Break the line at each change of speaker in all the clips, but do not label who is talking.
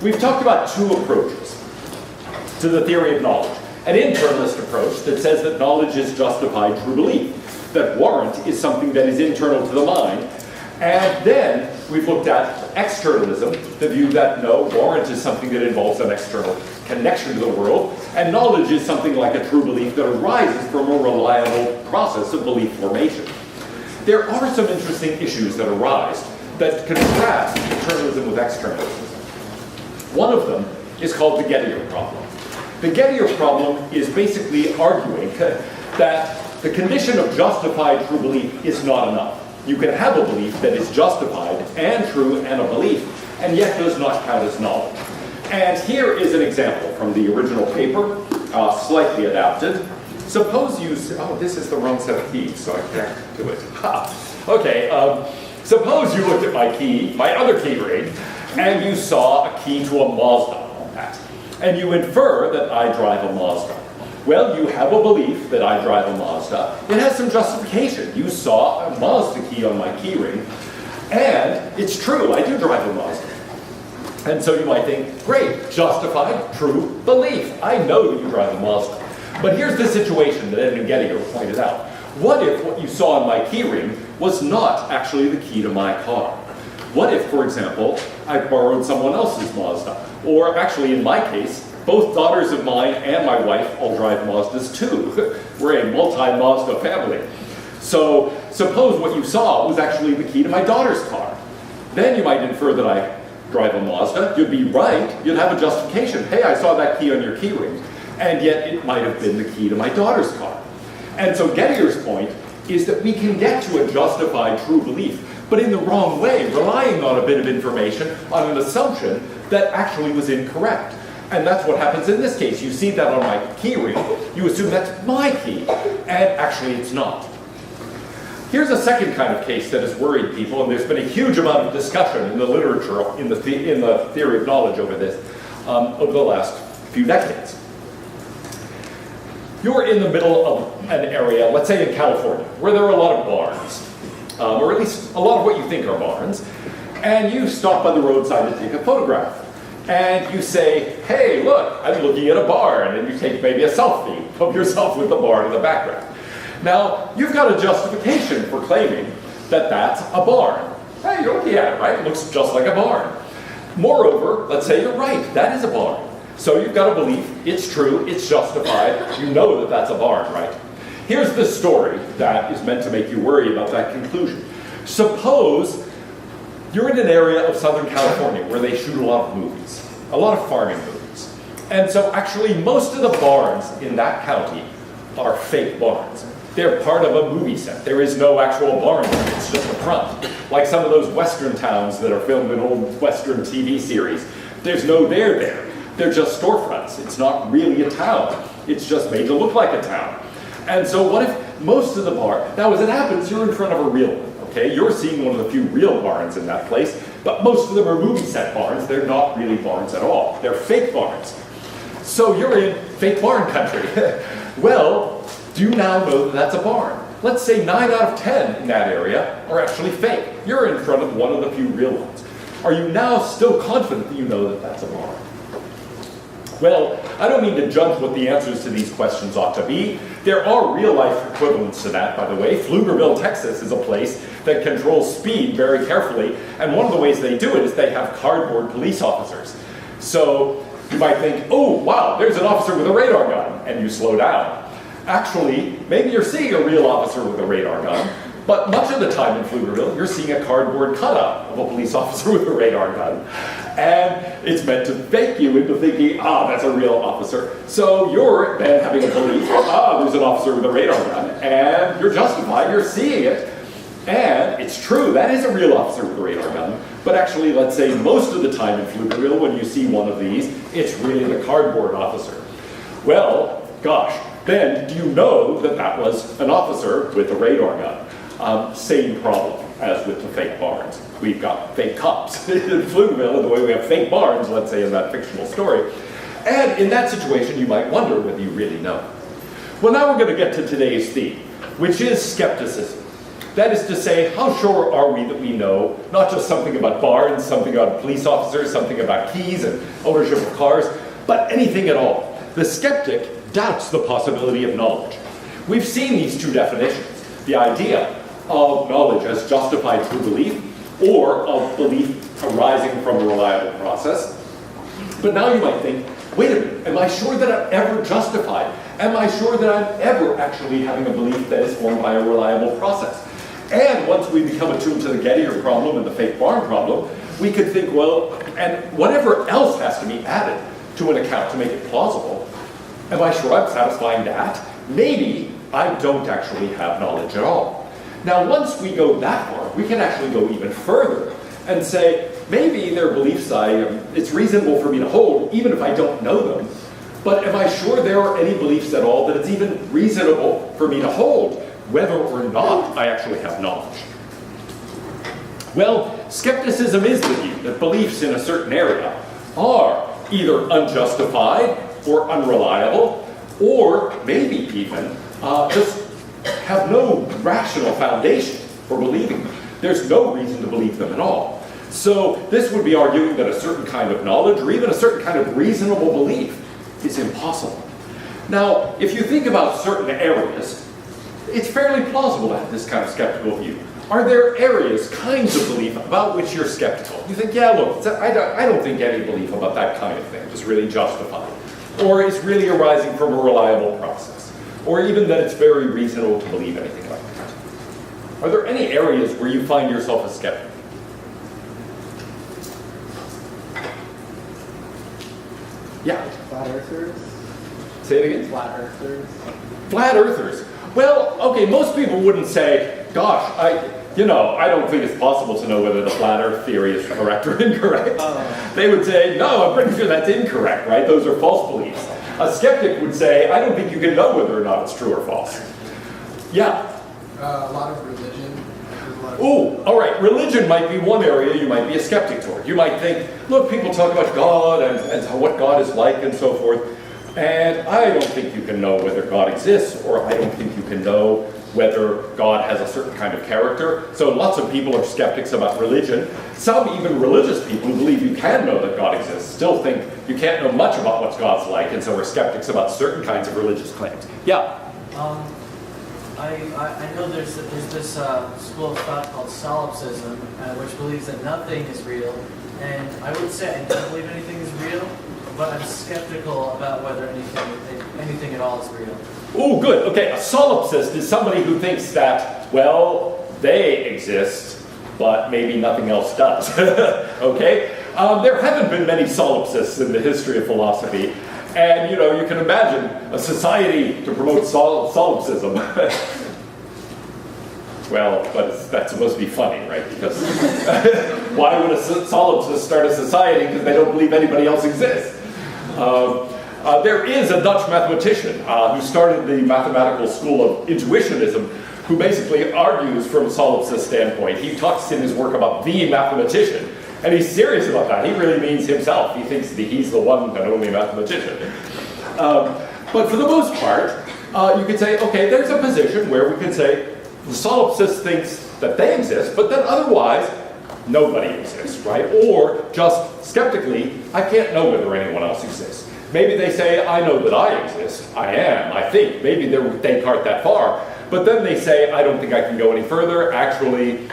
we've talked about two approaches to the theory of knowledge. An internalist approach that says that knowledge is justified through belief, that warrant is something that is internal to the mind. And then we've looked at externalism, the view that no, warrant is something that involves an external connection to the world, and knowledge is something like a true belief that arises from a reliable process of belief formation. There are some interesting issues that arise that contrast internalism with externalism. One of them is called the Gettier problem. The Gettier problem is basically arguing that the condition of justified true belief is not enough. You can have a belief that is justified and true and a belief, and yet does not count as knowledge. And here is an example from the original paper, slightly adapted. Suppose you, this is the wrong set of keys, so I can't do it. Okay, suppose you looked at my key, my other key ring, and you saw a key to a Mazda on that. And you infer that I drive a Mazda. Well, you have a belief that I drive a Mazda. It has some justification. You saw a Mazda key on my key ring, and it's true, I do drive a Mazda. And so you might think, great, justified, true belief. I know that you drive a Mazda. But here's the situation that Edmund Gettier pointed out. What if what you saw on my key ring was not actually the key to my car? What if, for example, I borrowed someone else's Mazda? Or actually, in my case, both daughters of mine and my wife all drive Mazdas too. We're a multi-Mazda family. So suppose what you saw was actually the key to my daughter's car. Then you might infer that I drive a Mazda. You'd be right. You'd have a justification. Hey, I saw that key on your key ring. And yet it might have been the key to my daughter's car. And so Gettier's point is that we can get to a justified true belief, but in the wrong way, relying on a bit of information on an assumption that actually was incorrect. And that's what happens in this case. You see that on my key ring, you assume that's my key, and actually it's not. Here's a second kind of case that has worried people, and there's been a huge amount of discussion in the literature, in the theory of knowledge over this, over the last few decades. You're in the middle of an area, let's say in California, where there are a lot of barns, or at least a lot of what you think are barns, and you stop by the roadside to take a photograph. And you say, hey, look, I'm looking at a barn, and you take maybe a selfie of yourself with the barn in the background. Now, you've got a justification for claiming that that's a barn. Hey, you're looking at it, right? It looks just like a barn. Moreover, let's say you're right, that is a barn. So you've got a belief, it's true, it's justified, you know that that's a barn, right? Here's the story that is meant to make you worry about that conclusion. Suppose you're in an area of Southern California where they shoot a lot of movies, a lot of farming movies. And so actually most of the barns in that county are fake barns. They're part of a movie set. There is no actual barn there, it's just a front. Like some of those Western towns that are filmed in old Western TV series. There's no there. They're just storefronts. It's not really a town. It's just made to look like a town. And so what if most of the barn, now as it happens, you're in front of a real one, okay? You're seeing one of the few real barns in that place, but most of them are movie set barns. They're not really barns at all. They're fake barns. So you're in fake barn country. Well, do you now know that that's a barn? Let's say 9 out of 10 in that area are actually fake. You're in front of one of the few real ones. Are you now still confident that you know that that's a barn? Well, I don't mean to judge what the answers to these questions ought to be. There are real-life equivalents to that, by the way. Pflugerville, Texas is a place that controls speed very carefully, and one of the ways they do it is they have cardboard police officers. So you might think, oh, wow, there's an officer with a radar gun, and you slow down. Actually, maybe you're seeing a real officer with a radar gun, but much of the time in Pflugerville, you're seeing a cardboard cutout of a police officer with a radar gun. And it's meant to fake you into thinking, that's a real officer. So you're then having a belief, there's an officer with a radar gun, and you're justified, you're seeing it. And it's true, that is a real officer with a radar gun. But actually, let's say most of the time in Pflugerville, when you see one of these, it's really the cardboard officer. Well, gosh, then do you know that that was an officer with a radar gun? Same problem as with the fake barns. We've got fake cops in Pflugerville, the way we have fake barns, let's say, in that fictional story. And in that situation, you might wonder whether you really know. Well, now we're going to get to today's theme, which is skepticism. That is to say, how sure are we that we know not just something about barns, something about police officers, something about keys and ownership of cars, but anything at all? The skeptic doubts the possibility of knowledge. We've seen these two definitions, the idea of knowledge as justified through belief, or of belief arising from a reliable process. But now you might think, wait a minute, am I sure that I'm ever justified? Am I sure that I'm ever actually having a belief that is formed by a reliable process? And once we become attuned to the Gettier problem and the fake barn problem, we could think, well, and whatever else has to be added to an account to make it plausible, am I sure I'm satisfying that? Maybe I don't actually have knowledge at all. Now, once we go that far, we can actually go even further and say, maybe their beliefs it's reasonable for me to hold, even if I don't know them. But am I sure there are any beliefs at all that it's even reasonable for me to hold, whether or not I actually have knowledge? Well, skepticism is the view that beliefs in a certain area are either unjustified or unreliable, or maybe even just have no rational foundation for believing them. There's no reason to believe them at all. So this would be arguing that a certain kind of knowledge, or even a certain kind of reasonable belief, is impossible. Now, if you think about certain areas, it's fairly plausible to have this kind of skeptical view. Are there areas, kinds of belief about which you're skeptical? You think, yeah, look, I don't think any belief about that kind of thing is really justified, or is really arising from a reliable process, or even that it's very reasonable to believe anything like that. Are there any areas where you find yourself a skeptic? Yeah?
Flat earthers?
Say it again?
Flat earthers?
Flat earthers. Well, okay, most people wouldn't say, gosh, I don't think it's possible to know whether the flat earth theory is correct or incorrect. They would say, no, I'm pretty sure that's incorrect, right? Those are false beliefs. A skeptic would say, I don't think you can know whether or not it's true or false. Yeah?
A lot of religion.
Oh, all right, religion might be one area you might be a skeptic toward. You might think, look, people talk about God and what God is like and so forth, and I don't think you can know whether God exists, or I don't think you can know whether God has a certain kind of character. So lots of people are skeptics about religion. Some, even religious people who believe you can know that God exists, still think you can't know much about what God's like, and so we're skeptics about certain kinds of religious claims. Yeah?
I know there's this school of thought called solipsism, which believes that nothing is real. And I would say I don't believe anything is real, but I'm skeptical about whether anything at all is real.
Oh, good. Okay, a solipsist is somebody who thinks that, well, they exist, but maybe nothing else does. Okay? There haven't been many solipsists in the history of philosophy. And, you can imagine a society to promote solipsism. Well, but that's supposed to be funny, right? Because why would a solipsist start a society? Because they don't believe anybody else exists. There is a Dutch mathematician who started the mathematical school of intuitionism, who basically argues from a solipsist standpoint. He talks in his work about the mathematician. And he's serious about that. He really means himself. He thinks that he's the one and only mathematician. But for the most part, you could say, okay, there's a position where we could say the solipsist thinks that they exist, but then otherwise, nobody exists, right? Or just skeptically, I can't know whether anyone else exists. Maybe they say, I know that I exist. I am, I think. Maybe they're Descartes that far. But then they say, I don't think I can go any further. Actually,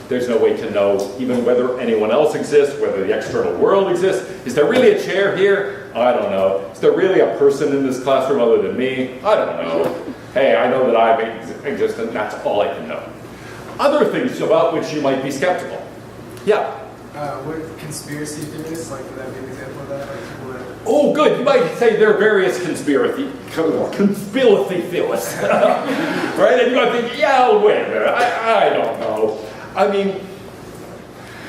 there's no way to know even whether anyone else exists, whether the external world exists. Is there really a chair here? I don't know. Is there really a person in this classroom other than me? I don't know. Hey, I know that I exist, and that's all I can know. Other things about which you might be skeptical. Yeah?
What conspiracy theorists, like, would that be an example of that? Like people that...
Oh, good. You might say there are various conspiracy theorists. Right? And you might think, yeah, wait a minute. I don't know. I mean,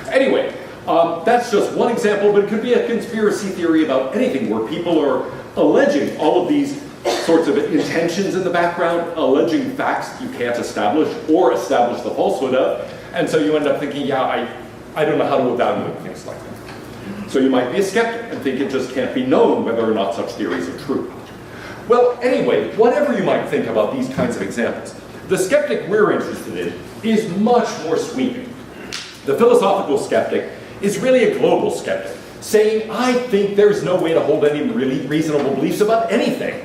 anyway, that's just one example, but it could be a conspiracy theory about anything where people are alleging all of these sorts of intentions in the background, alleging facts you can't establish or establish the falsehood of, and so you end up thinking, yeah, I don't know how to evaluate things like that. So you might be a skeptic and think it just can't be known whether or not such theories are true. Well, anyway, whatever you might think about these kinds of examples, the skeptic we're interested in is much more sweeping. The philosophical skeptic is really a global skeptic, saying, I think there's no way to hold any really reasonable beliefs about anything.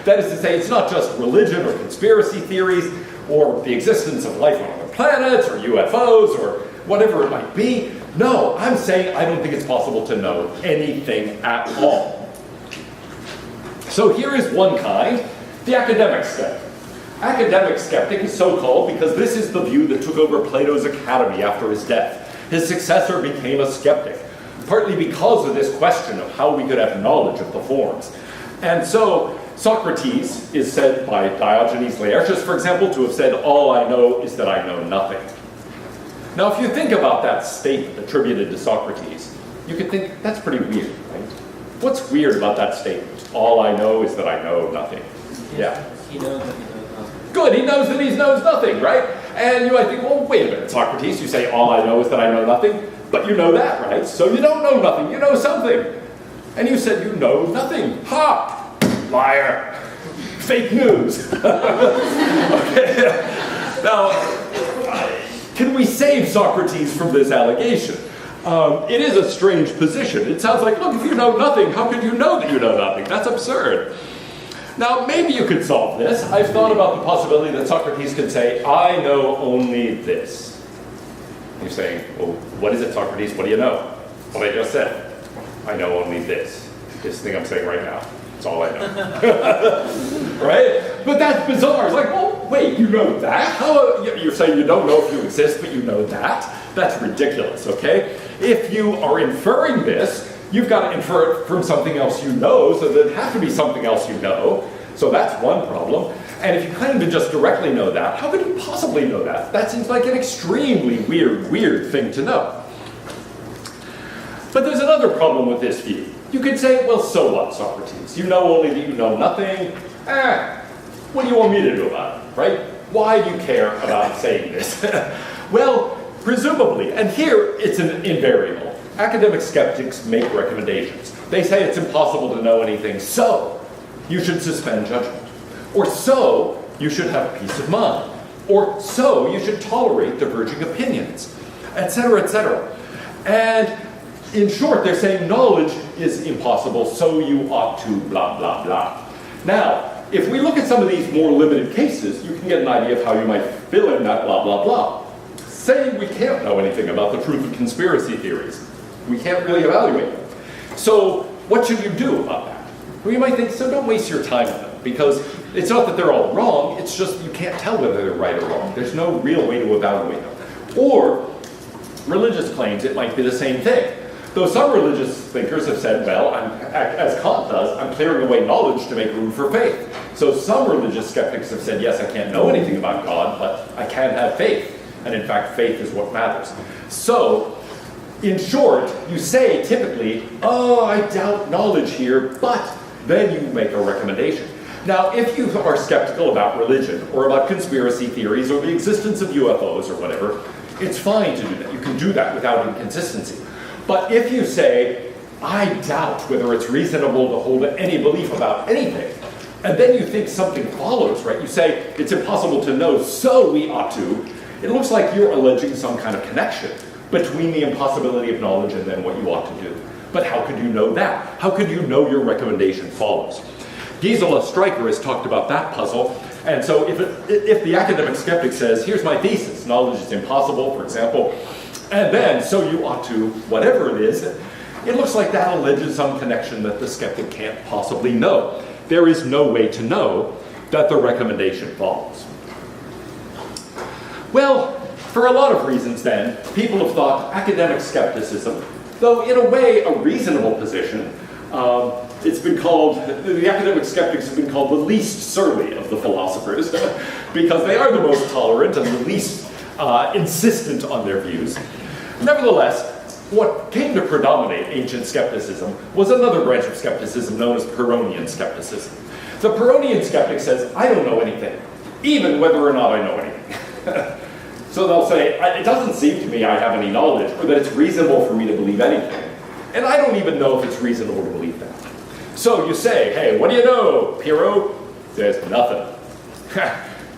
That is to say, it's not just religion or conspiracy theories or the existence of life on other planets or UFOs or whatever it might be. No, I'm saying I don't think it's possible to know anything at all. So here is one kind, the academic skeptic. Academic skeptic is so called because this is the view that took over Plato's academy after his death. His successor became a skeptic, partly because of this question of how we could have knowledge of the forms. And so Socrates is said by Diogenes Laertius, for example, to have said, all I know is that I know nothing. Now, if you think about that statement attributed to Socrates, you could think, that's pretty weird, right? What's weird about that statement? All I know is that I know nothing. Yeah.
He knows that he knows nothing.
Good, he knows that he knows nothing, right? And you might think, well, wait a minute, Socrates, you say all I know is that I know nothing, but you know that, right? So you don't know nothing, you know something. And you said you know nothing. Ha! Liar. Fake news. Okay. Now, can we save Socrates from this allegation? It is a strange position. It sounds like, look, if you know nothing, how could you know that you know nothing? That's absurd. Now, maybe you could solve this. I've thought about the possibility that Socrates could say, I know only this. You're saying, well, what is it, Socrates? What do you know? What I just said. I know only this. This thing I'm saying right now. That's all I know. Right? But that's bizarre. It's like, well, wait, you know that? How, you're saying you don't know if you exist, but you know that? That's ridiculous, okay? If you are inferring this, you've got to infer it from something else you know, so there'd have to be something else you know. So that's one problem. And if you claim to just directly know that, how could you possibly know that? That seems like an extremely weird thing to know. But there's another problem with this view. You could say, well, so what, Socrates? You know only that you know nothing. What do you want me to do about it, right? Why do you care about saying this? Well, presumably, and here it's an invariable. Academic skeptics make recommendations. They say it's impossible to know anything, so you should suspend judgment. Or so you should have peace of mind. Or so you should tolerate diverging opinions, etc., etc. And in short, they're saying knowledge is impossible, so you ought to blah, blah, blah. Now, if we look at some of these more limited cases, you can get an idea of how you might fill in that blah, blah, blah. Say we can't know anything about the truth of conspiracy theories. We can't really evaluate them. So what should you do about that? Well, you might think, so don't waste your time on them, because it's not that they're all wrong, it's just you can't tell whether they're right or wrong. There's no real way to evaluate them. Or religious claims, it might be the same thing. Though some religious thinkers have said, well, as Kant does, I'm clearing away knowledge to make room for faith. So some religious skeptics have said, yes, I can't know anything about God, but I can have faith. And in fact, faith is what matters. So, in short, you say typically, oh, I doubt knowledge here, but then you make a recommendation. Now, if you are skeptical about religion, or about conspiracy theories, or the existence of UFOs, or whatever, it's fine to do that. You can do that without inconsistency. But if you say, I doubt whether it's reasonable to hold any belief about anything, and then you think something follows, right? You say, it's impossible to know, so we ought to. It looks like you're alleging some kind of connection between the impossibility of knowledge and then what you ought to do. But how could you know that? How could you know your recommendation follows? Gisela Stryker has talked about that puzzle. And so if the academic skeptic says, here's my thesis, knowledge is impossible, for example, and then, so you ought to, whatever it is, it looks like that alleges some connection that the skeptic can't possibly know. There is no way to know that the recommendation follows. Well, for a lot of reasons then, people have thought academic skepticism, though in a way a reasonable position, it's been called, the academic skeptics have been called the least surly of the philosophers, because they are the most tolerant and the least insistent on their views. Nevertheless, what came to predominate ancient skepticism was another branch of skepticism known as Pyrrhonian skepticism. The Pyrrhonian skeptic says, I don't know anything, even whether or not I know anything. So they'll say, it doesn't seem to me I have any knowledge, or that it's reasonable for me to believe anything. And I don't even know if it's reasonable to believe that. So you say, hey, what do you know, Pyrrho? There's nothing.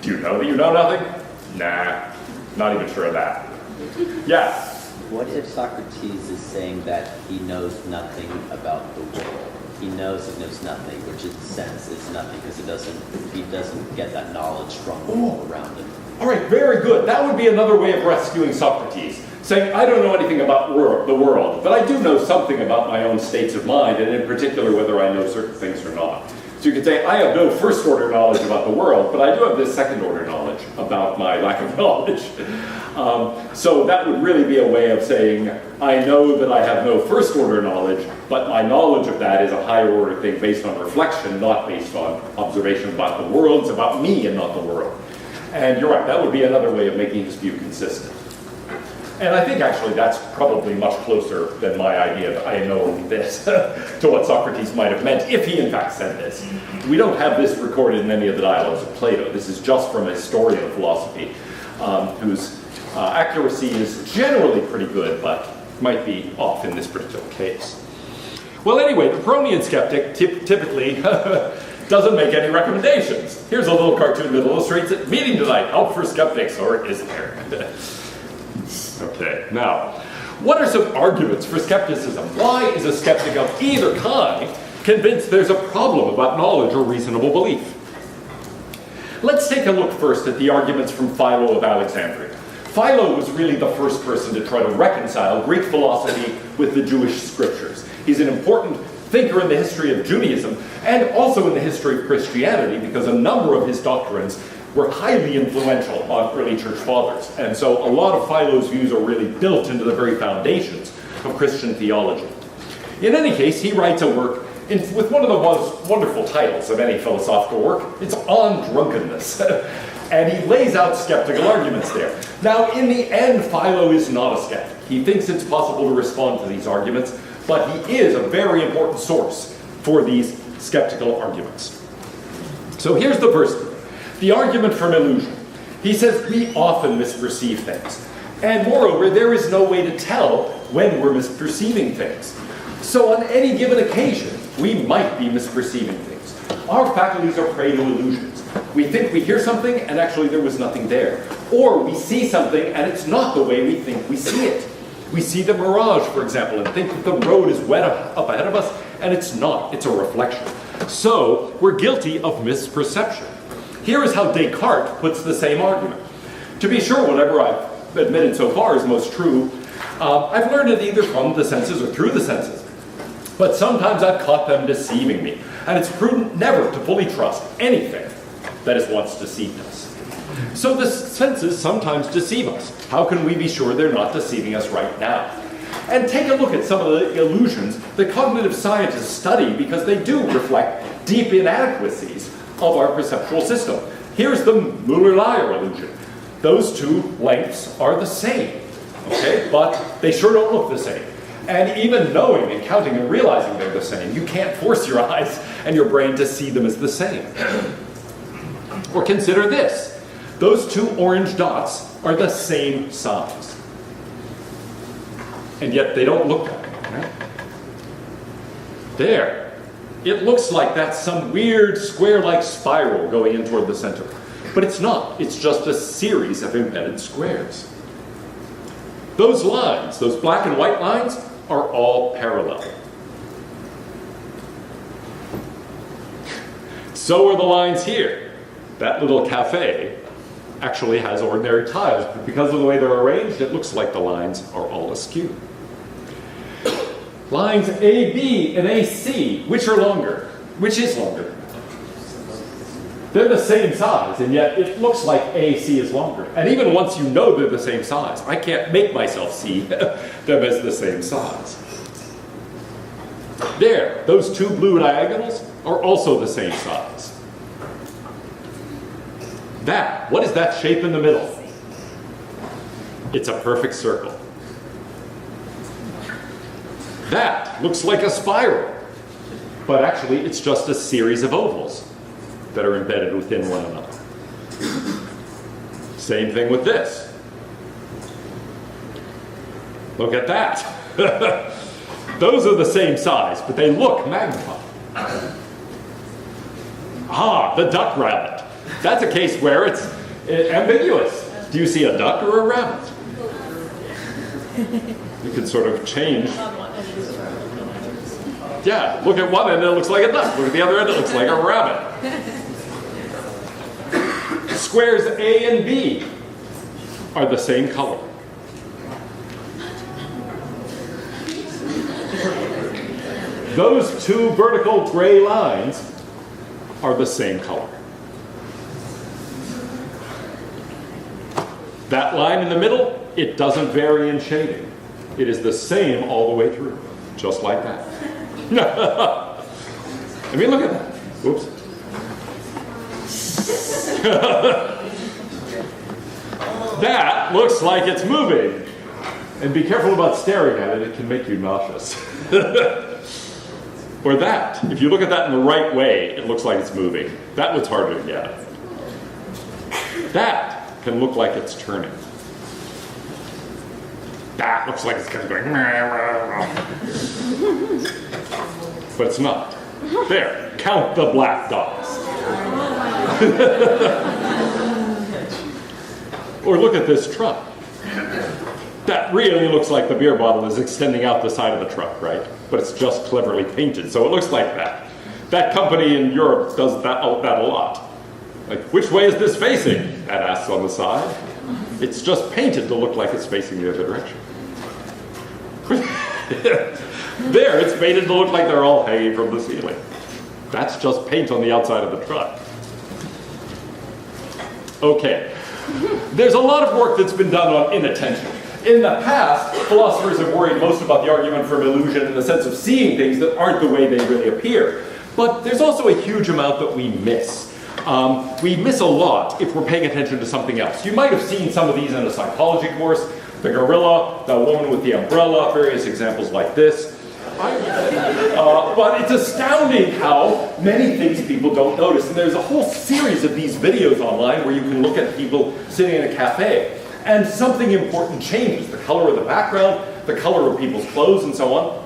Do you know that you know nothing? Nah. Not even sure of that. Yeah.
What if Socrates is saying that he knows nothing about the world? He knows nothing, which in a sense is nothing because he doesn't get that knowledge from the world around him.
All right, very good. That would be another way of rescuing Socrates, saying, I don't know anything about the world, but I do know something about my own states of mind, and in particular whether I know certain things or not. So you could say, I have no first-order knowledge about the world, but I do have this second-order knowledge about my lack of knowledge. So that would really be a way of saying, I know that I have no first-order knowledge, but my knowledge of that is a higher-order thing based on reflection, not based on observation about the world. It's about me and not the world. And you're right, that would be another way of making his view consistent. And I think actually that's probably much closer than my idea of I know this to what Socrates might have meant if he in fact said this. We don't have this recorded in any of the dialogues of Plato. This is just from a historian of philosophy whose accuracy is generally pretty good, but might be off in this particular case. Well, anyway, the Pyrrhonian skeptic typically doesn't make any recommendations. Here's a little cartoon that illustrates it. Meeting tonight, help for skeptics, or is there? Okay, now, what are some arguments for skepticism? Why is a skeptic of either kind convinced there's a problem about knowledge or reasonable belief? Let's take a look first at the arguments from Philo of Alexandria. Philo was really the first person to try to reconcile Greek philosophy with the Jewish scriptures. He's an important thinker in the history of Judaism and also in the history of Christianity because a number of his doctrines were highly influential on early church fathers. And so a lot of Philo's views are really built into the very foundations of Christian theology. In any case, he writes a work with one of the most wonderful titles of any philosophical work. It's On Drunkenness. And he lays out skeptical arguments there. Now, in the end, Philo is not a skeptic. He thinks it's possible to respond to these arguments, but he is a very important source for these skeptical arguments. So here's the first one. The argument from illusion. He says we often misperceive things. And moreover, there is no way to tell when we're misperceiving things. So on any given occasion, we might be misperceiving things. Our faculties are prey to illusions. We think we hear something and actually there was nothing there. Or we see something and it's not the way we think we see it. We see the mirage, for example, and think that the road is wet up ahead of us, and it's not. It's a reflection. So we're guilty of misperception. Here is how Descartes puts the same argument. To be sure, whatever I've admitted so far is most true. I've learned it either from the senses or through the senses. But sometimes I've caught them deceiving me. And it's prudent never to fully trust anything that has once deceived us. So the senses sometimes deceive us. How can we be sure they're not deceiving us right now? And take a look at some of the illusions that cognitive scientists study because they do reflect deep inadequacies of our perceptual system. Here's the Muller-Lyer illusion. Those two lengths are the same, okay? But they sure don't look the same. And even knowing and counting and realizing they're the same, you can't force your eyes and your brain to see them as the same. Or consider this. Those two orange dots are the same size. And yet they don't look that way, right? There. It looks like that's some weird square-like spiral going in toward the center. But it's not. It's just a series of embedded squares. Those lines, those black and white lines, are all parallel. So are the lines here. That little cafe actually has ordinary tiles, but because of the way they're arranged, it looks like the lines are all askew. Lines AB and AC, which are longer? Which is longer? They're the same size, and yet it looks like AC is longer. And even once you know they're the same size, I can't make myself see them as the same size. There, those two blue diagonals are also the same size. That, what is that shape in the middle? It's a perfect circle. That looks like a spiral, but actually it's just a series of ovals that are embedded within one another. Same thing with this. Look at that. Those are the same size, but they look magnified. Ah, the duck rabbit. That's a case where it's ambiguous. Do you see a duck or a rabbit? You can sort of change. Yeah, look at one end, it looks like a duck. Look at the other end, it looks like a rabbit. Squares A and B are the same color. Those two vertical gray lines are the same color. That line in the middle, it doesn't vary in shading. It is the same all the way through, just like that. I mean, look at that. Oops. That looks like it's moving. And be careful about staring at it, it can make you nauseous. Or that. If you look at that in the right way, it looks like it's moving. That one's harder to get. That can look like it's turning. That looks like it's kind of going, but it's not. There, count the black dots. Or look at this truck. That really looks like the beer bottle is extending out the side of the truck, right? But it's just cleverly painted, so it looks like that. That company in Europe does that a lot. Like, which way is this facing? That asks on the side. It's just painted to look like it's facing the other direction. There, it's painted to look like they're all hanging from the ceiling. That's just paint on the outside of the truck. Okay. There's a lot of work that's been done on inattention. In the past, philosophers have worried most about the argument from illusion in the sense of seeing things that aren't the way they really appear. But there's also a huge amount that we miss. We miss a lot if we're paying attention to something else. You might have seen some of these in a psychology course. The gorilla, the woman with the umbrella, various examples like this. But it's astounding how many things people don't notice. And there's a whole series of these videos online where you can look at people sitting in a cafe. And something important changes. The color of the background, the color of people's clothes, and so on.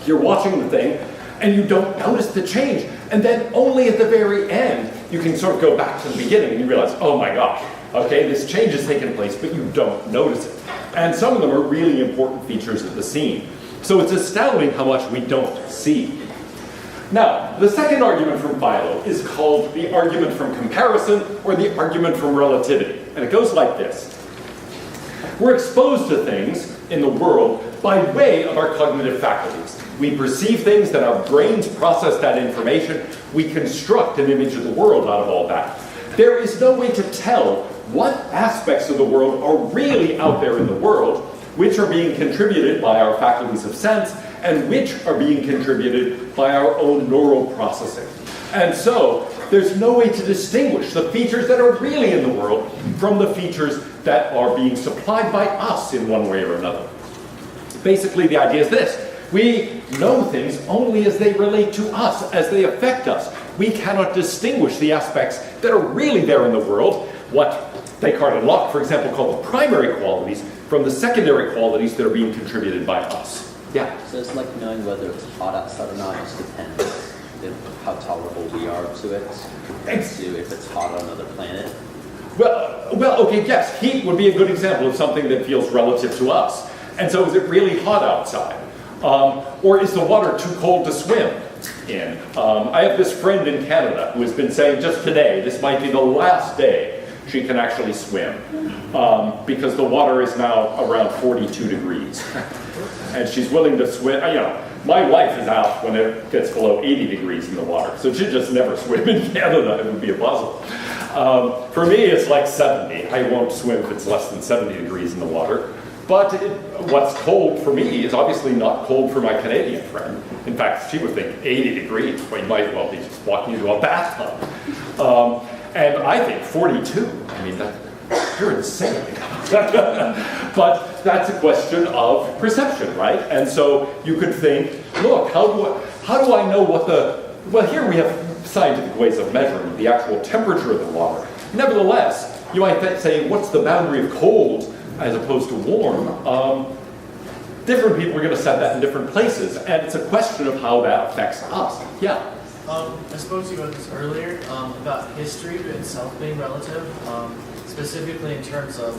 You're watching the thing, and you don't notice the change. And then only at the very end, you can sort of go back to the beginning and you realize, oh my gosh, okay, this change has taken place, but you don't notice it. And some of them are really important features of the scene. So it's astounding how much we don't see. Now, the second argument from Philo is called the argument from comparison, or the argument from relativity. And it goes like this. We're exposed to things in the world by way of our cognitive faculties. We perceive things, then our brains process that information. We construct an image of the world out of all that. There is no way to tell what aspects of the world are really out there in the world, which are being contributed by our faculties of sense, and which are being contributed by our own neural processing. And so, there's no way to distinguish the features that are really in the world from the features that are being supplied by us in one way or another. Basically, the idea is this. We know things only as they relate to us, as they affect us. We cannot distinguish the aspects that are really there in the world, what Descartes and Locke, for example, call the primary qualities, from the secondary qualities that are being contributed by us. Yeah?
So it's like knowing whether it's hot outside or not. It just depends how tolerable we are to it, compared to if it's hot on another planet.
Well, okay, yes. Heat would be a good example of something that feels relative to us. And so is it really hot outside? Or is the water too cold to swim in? I have this friend in Canada who has been saying just today, this might be the last day she can actually swim, because the water is now around 42 degrees. And she's willing to swim. My wife is out when it gets below 80 degrees in the water, so she'd just never swim in Canada. It would be impossible. For me, it's like 70. I won't swim if it's less than 70 degrees in the water. But what's cold for me is obviously not cold for my Canadian friend. In fact, she would think 80 degrees, well, you might as well be just walking into a bathtub. And I think 42, I mean, you're insane. But that's a question of perception, right? And so you could think, look, how do I know what well, here we have scientific ways of measuring the actual temperature of the water. Nevertheless, you might say, what's the boundary of cold as opposed to warm? Different people are going to set that in different places, and it's a question of how that affects us. Yeah?
I spoke to you about this earlier, about history itself being relative. specifically in terms of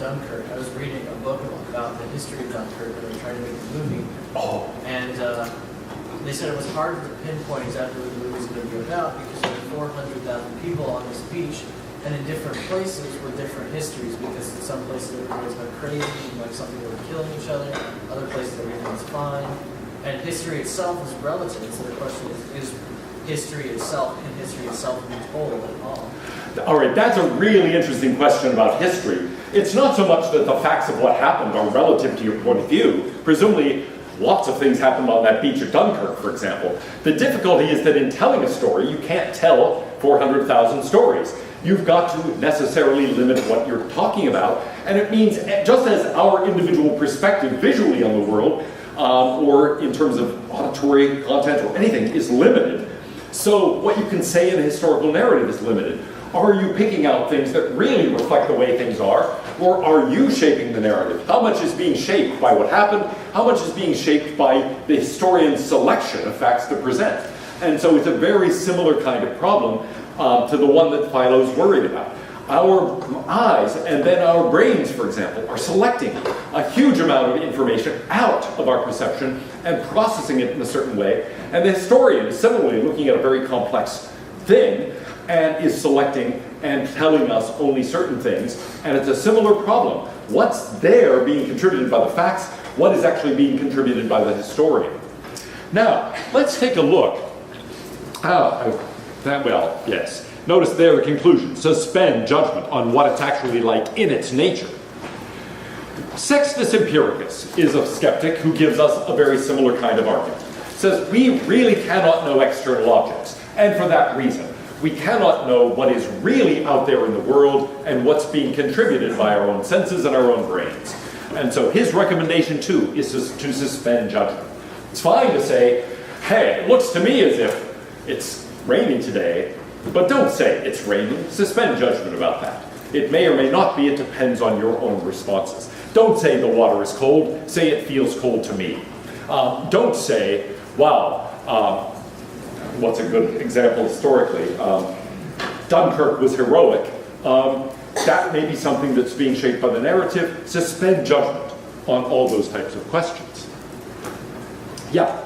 Dunkirk. I was reading a book about the history of Dunkirk, and they were trying to make a movie.
Oh.
And they said it was hard to pinpoint exactly what the movie was going to be about because there were 400,000 people on this beach, and in different places were different histories, because in some places everybody's went crazy, like some people were killing each other, other places everything's fine. And history itself is relative, so the question is history itself, can history itself be told at all?
All right, that's a really interesting question about history. It's not so much that the facts of what happened are relative to your point of view. Presumably, lots of things happened on that beach at Dunkirk, for example. The difficulty is that in telling a story, you can't tell 400,000 stories. You've got to necessarily limit what you're talking about, and it means just as our individual perspective visually on the world, or in terms of auditory content or anything, is limited, so what you can say in a historical narrative is limited. Are you picking out things that really reflect the way things are, or are you shaping the narrative? How much is being shaped by what happened? How much is being shaped by the historian's selection of facts to present? And so it's a very similar kind of problem to the one that Philo's worried about. Our eyes and then our brains, for example, are selecting a huge amount of information out of our perception and processing it in a certain way. And the historian is similarly looking at a very complex thing and is selecting and telling us only certain things. And it's a similar problem. What's there being contributed by the facts? What is actually being contributed by the historian? Now, let's take a look. Yes. Notice there the conclusion, suspend judgment on what it's actually like in its nature. Sextus Empiricus is a skeptic who gives us a very similar kind of argument. Says we really cannot know external objects, and for that reason, we cannot know what is really out there in the world and what's being contributed by our own senses and our own brains. And so his recommendation too is to suspend judgment. It's fine to say, hey, it looks to me as if it's raining today, but don't say it's raining. Suspend judgment about that. It may or may not be. It depends on your own responses. Don't say the water is cold. Say it feels cold to me. Don't say, wow, what's a good example historically? Dunkirk was heroic. That may be something that's being shaped by the narrative. Suspend judgment on all those types of questions. Yeah.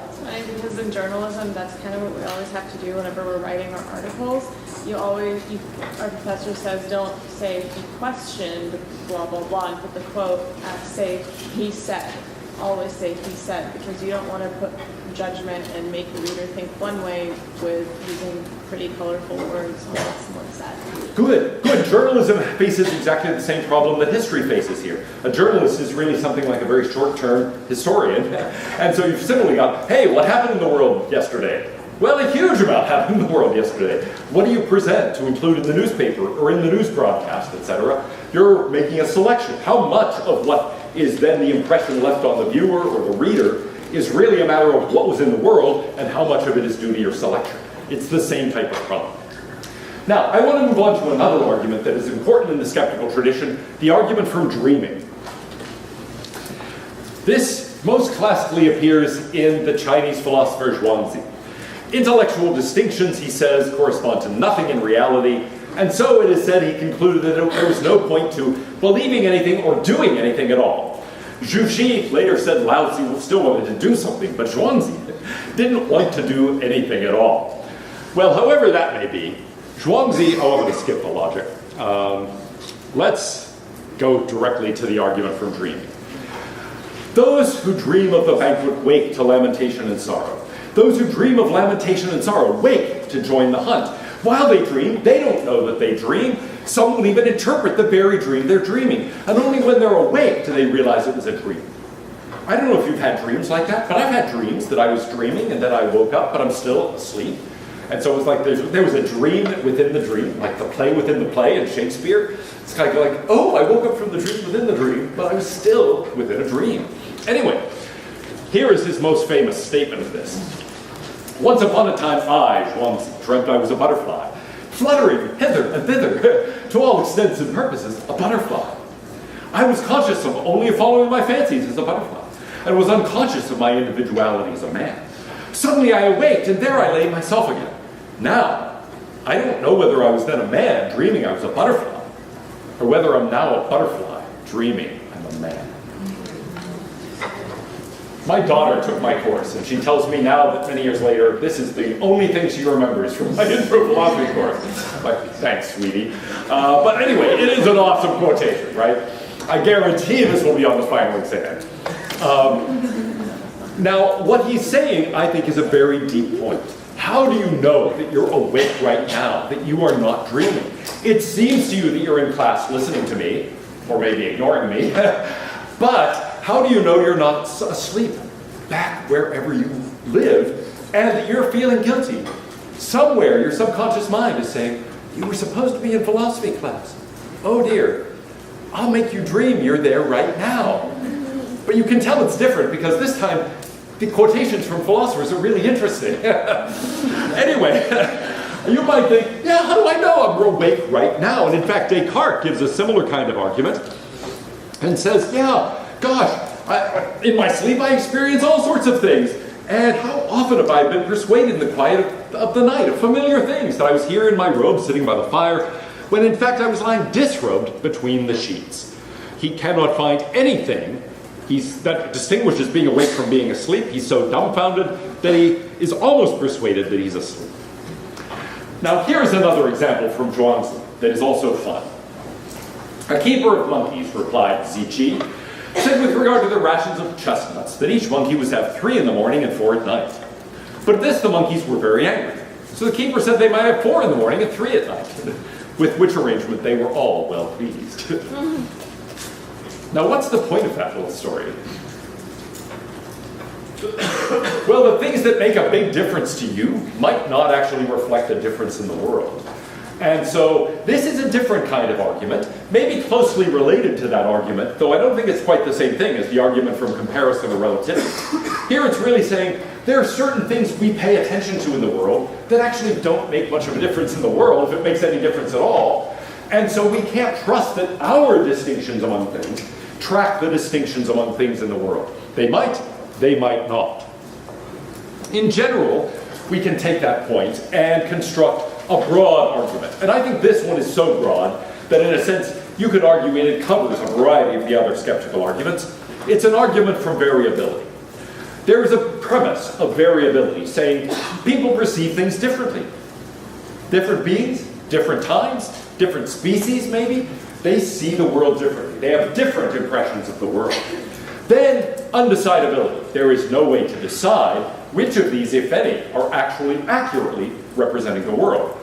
Because in journalism, that's kind of what we always have to do whenever we're writing our articles. Our professor says, don't say he questioned, blah, blah, blah, and put the quote, say he said. Always say he said, because you don't want to put judgment and make the reader think one way with using pretty colorful words unless someone said.
Good. Journalism faces exactly the same problem that history faces here. A journalist is really something like a very short-term historian. And so you've similarly got, hey, what happened in the world yesterday? Well, a huge amount happened in the world yesterday. What do you present to include in the newspaper or in the news broadcast, etc.? You're making a selection. How much of what is then the impression left on the viewer or the reader is really a matter of what was in the world and how much of it is due to your selection? It's the same type of problem. Now, I want to move on to another argument that is important in the skeptical tradition, the argument from dreaming. This most classically appears in the Chinese philosopher Zhuangzi. Intellectual distinctions, he says, correspond to nothing in reality, and so it is said he concluded that there was no point to believing anything or doing anything at all. Zhu later said Lao Tzu still wanted to do something, but Zhuangzi didn't want to do anything at all. Well, however that may be, Zhuangzi, I'm going to skip the logic. Let's go directly to the argument from dreaming. Those who dream of the banquet wake to lamentation and sorrow. Those who dream of lamentation and sorrow wake to join the hunt. While they dream, they don't know that they dream. Some will even interpret the very dream they're dreaming. And only when they're awake do they realize it was a dream. I don't know if you've had dreams like that, but I've had dreams that I was dreaming and then I woke up, but I'm still asleep. And so it's like there was a dream within the dream, like the play within the play in Shakespeare. It's kind of like, oh, I woke up from the dream within the dream, but I was still within a dream. Anyway, here is his most famous statement of this. Once upon a time, I, Zhuangzi, dreamt I was a butterfly, fluttering hither and thither, to all extents and purposes, a butterfly. I was conscious of only following my fancies as a butterfly, and was unconscious of my individuality as a man. Suddenly I awaked, and there I lay myself again. Now, I don't know whether I was then a man dreaming I was a butterfly, or whether I'm now a butterfly dreaming I'm a man. My daughter took my course, and she tells me now that many years later, this is the only thing she remembers from my intro philosophy course. Like, thanks, sweetie. But anyway, it is an awesome quotation, right? I guarantee this will be on the final exam. Now, what he's saying, I think, is a very deep point. How do you know that you're awake right now, that you are not dreaming? It seems to you that you're in class listening to me, or maybe ignoring me, but how do you know you're not asleep back wherever you live and that you're feeling guilty? Somewhere your subconscious mind is saying, you were supposed to be in philosophy class. Oh dear, I'll make you dream you're there right now. But you can tell it's different because this time the quotations from philosophers are really interesting. Anyway, you might think, yeah, how do I know I'm awake right now? And in fact, Descartes gives a similar kind of argument and says, yeah, gosh, in my sleep I experience all sorts of things. And how often have I been persuaded in the quiet of the night of familiar things that I was here in my robe sitting by the fire, when in fact I was lying disrobed between the sheets. He cannot find anything that distinguishes being awake from being asleep. He's so dumbfounded that he is almost persuaded that he's asleep. Now here's another example from Zhuangzi that is also fun. A keeper of monkeys replied, Zichi, said with regard to the rations of chestnuts that each monkey was to have 3 in the morning and 4 at night. But at this the monkeys were very angry. So the keeper said they might have 4 in the morning and 3 at night, with which arrangement they were all well pleased. Now what's the point of that little story? Well, the things that make a big difference to you might not actually reflect a difference in the world. And so this is a different kind of argument, maybe closely related to that argument, though I don't think it's quite the same thing as the argument from comparison or relativity. Here it's really saying there are certain things we pay attention to in the world that actually don't make much of a difference in the world, if it makes any difference at all. And so we can't trust that our distinctions among things track the distinctions among things in the world. They might not. In general, we can take that point and construct a broad argument. And I think this one is so broad that in a sense you could argue it covers a variety of the other skeptical arguments. It's an argument from variability. There is a premise of variability saying people perceive things differently. Different beings, different times, different species maybe, they see the world differently. They have different impressions of the world. Then, undecidability. There is no way to decide which of these, if any, are actually accurately representing the world.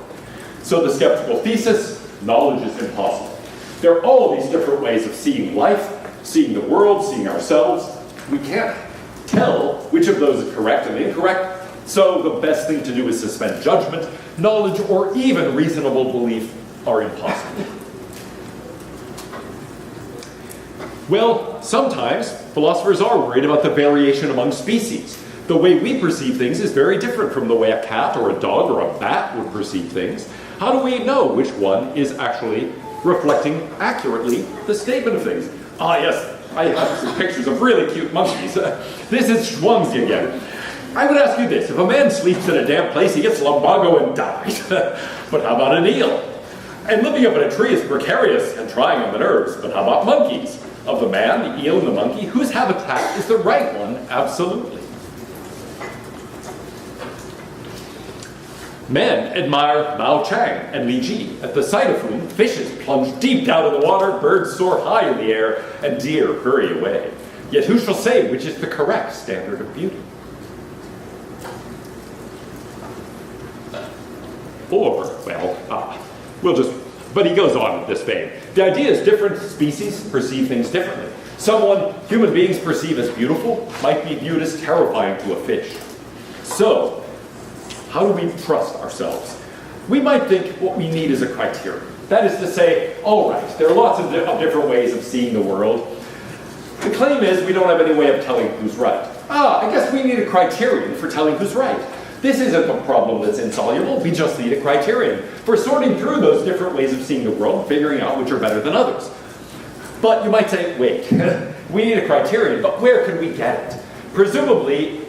So the skeptical thesis, knowledge is impossible. There are all of these different ways of seeing life, seeing the world, seeing ourselves. We can't tell which of those is correct and incorrect, so the best thing to do is suspend judgment. Knowledge or even reasonable belief are impossible. Well, sometimes philosophers are worried about the variation among species. The way we perceive things is very different from the way a cat or a dog or a bat would perceive things. How do we know which one is actually reflecting accurately the statement of things? Ah, yes, I have some pictures of really cute monkeys. This is Zhuangzi again. I would ask you this, if a man sleeps in a damp place, he gets lumbago and dies. But how about an eel? And living up in a tree is precarious and trying on the nerves, but how about monkeys? Of the man, the eel, and the monkey, whose habitat is the right one? Absolutely. Men admire Mao Chang and Li Ji, at the sight of whom fishes plunge deep down in the water, birds soar high in the air, and deer hurry away. Yet who shall say which is the correct standard of beauty? Or, well, but he goes on with this vein. The idea is different species perceive things differently. Someone human beings perceive as beautiful might be viewed as terrifying to a fish. So, how do we trust ourselves? We might think what we need is a criterion. That is to say, all right, there are lots of different ways of seeing the world. The claim is we don't have any way of telling who's right. I guess we need a criterion for telling who's right. This isn't a problem that's insoluble. We just need a criterion for sorting through those different ways of seeing the world, figuring out which are better than others. But you might say, wait, we need a criterion, but where can we get it? Presumably,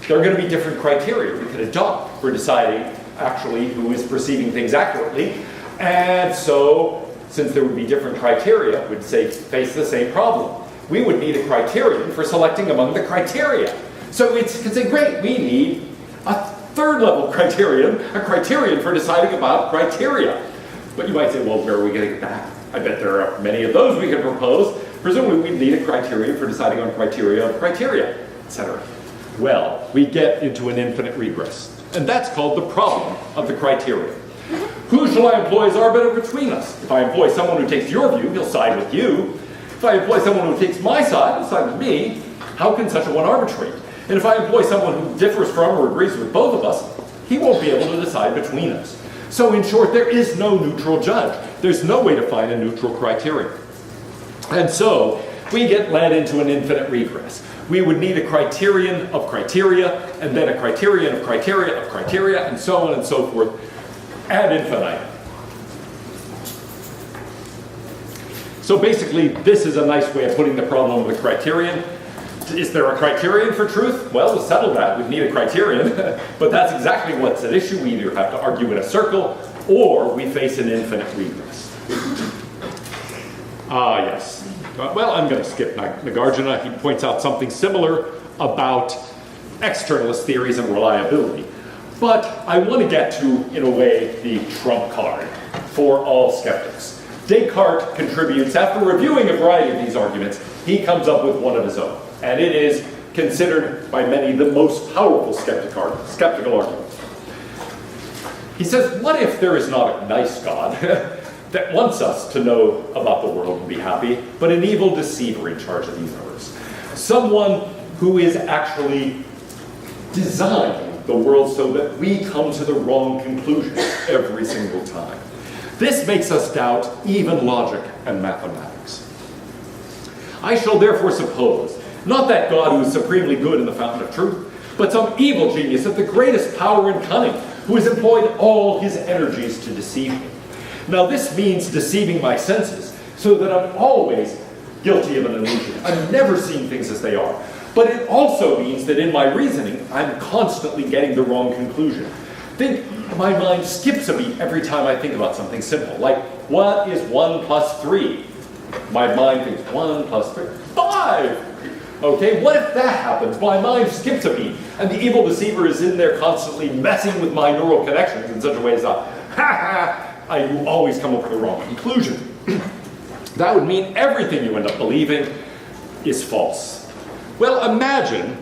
there are going to be different criteria we could adopt for deciding actually who is perceiving things accurately. And so since there would be different criteria, would face the same problem. We would need a criterion for selecting among the criteria. So we could say, great, we need a third level criterion, a criterion for deciding about criteria. But you might say, well, where are we going to get that? I bet there are many of those we could propose. Presumably we'd need a criterion for deciding on criteria of criteria, etc. Well, we get into an infinite regress. And that's called the problem of the criterion. Who shall I employ as arbiter between us? If I employ someone who takes your view, he'll side with you. If I employ someone who takes my side, he'll side with me. How can such a one arbitrate? And if I employ someone who differs from or agrees with both of us, he won't be able to decide between us. So in short, there is no neutral judge. There's no way to find a neutral criterion. And so we get led into an infinite regress. We would need a criterion of criteria, and then a criterion of criteria, and so on and so forth, ad infinitum. So basically, this is a nice way of putting the problem of the criterion. Is there a criterion for truth? Well, we'll settle that. We need a criterion. But that's exactly what's at issue. We either have to argue in a circle, or we face an infinite regress. Yes. Well, I'm going to skip Nagarjuna. He points out something similar about externalist theories and reliability. But I want to get to, in a way, the trump card for all skeptics. Descartes contributes, after reviewing a variety of these arguments, he comes up with one of his own. And it is considered by many the most powerful skeptical argument. He says, what if there is not a nice God that wants us to know about the world and be happy, but an evil deceiver in charge of the universe? Someone who is actually designing the world so that we come to the wrong conclusion every single time. This makes us doubt even logic and mathematics. I shall therefore suppose, not that God who is supremely good in the fountain of truth, but some evil genius of the greatest power and cunning, who has employed all his energies to deceive me. Now this means deceiving my senses, so that I'm always guilty of an illusion. I'm never seeing things as they are. But it also means that in my reasoning, I'm constantly getting the wrong conclusion. Think, my mind skips a beat every time I think about something simple, like, what is 1 plus 3? My mind thinks 1 plus 3, 5! Okay, what if that happens? My mind skips a beat, and the evil deceiver is in there constantly messing with my neural connections in such a way as I will always come up with the wrong conclusion. That would mean everything you end up believing is false. Well, imagine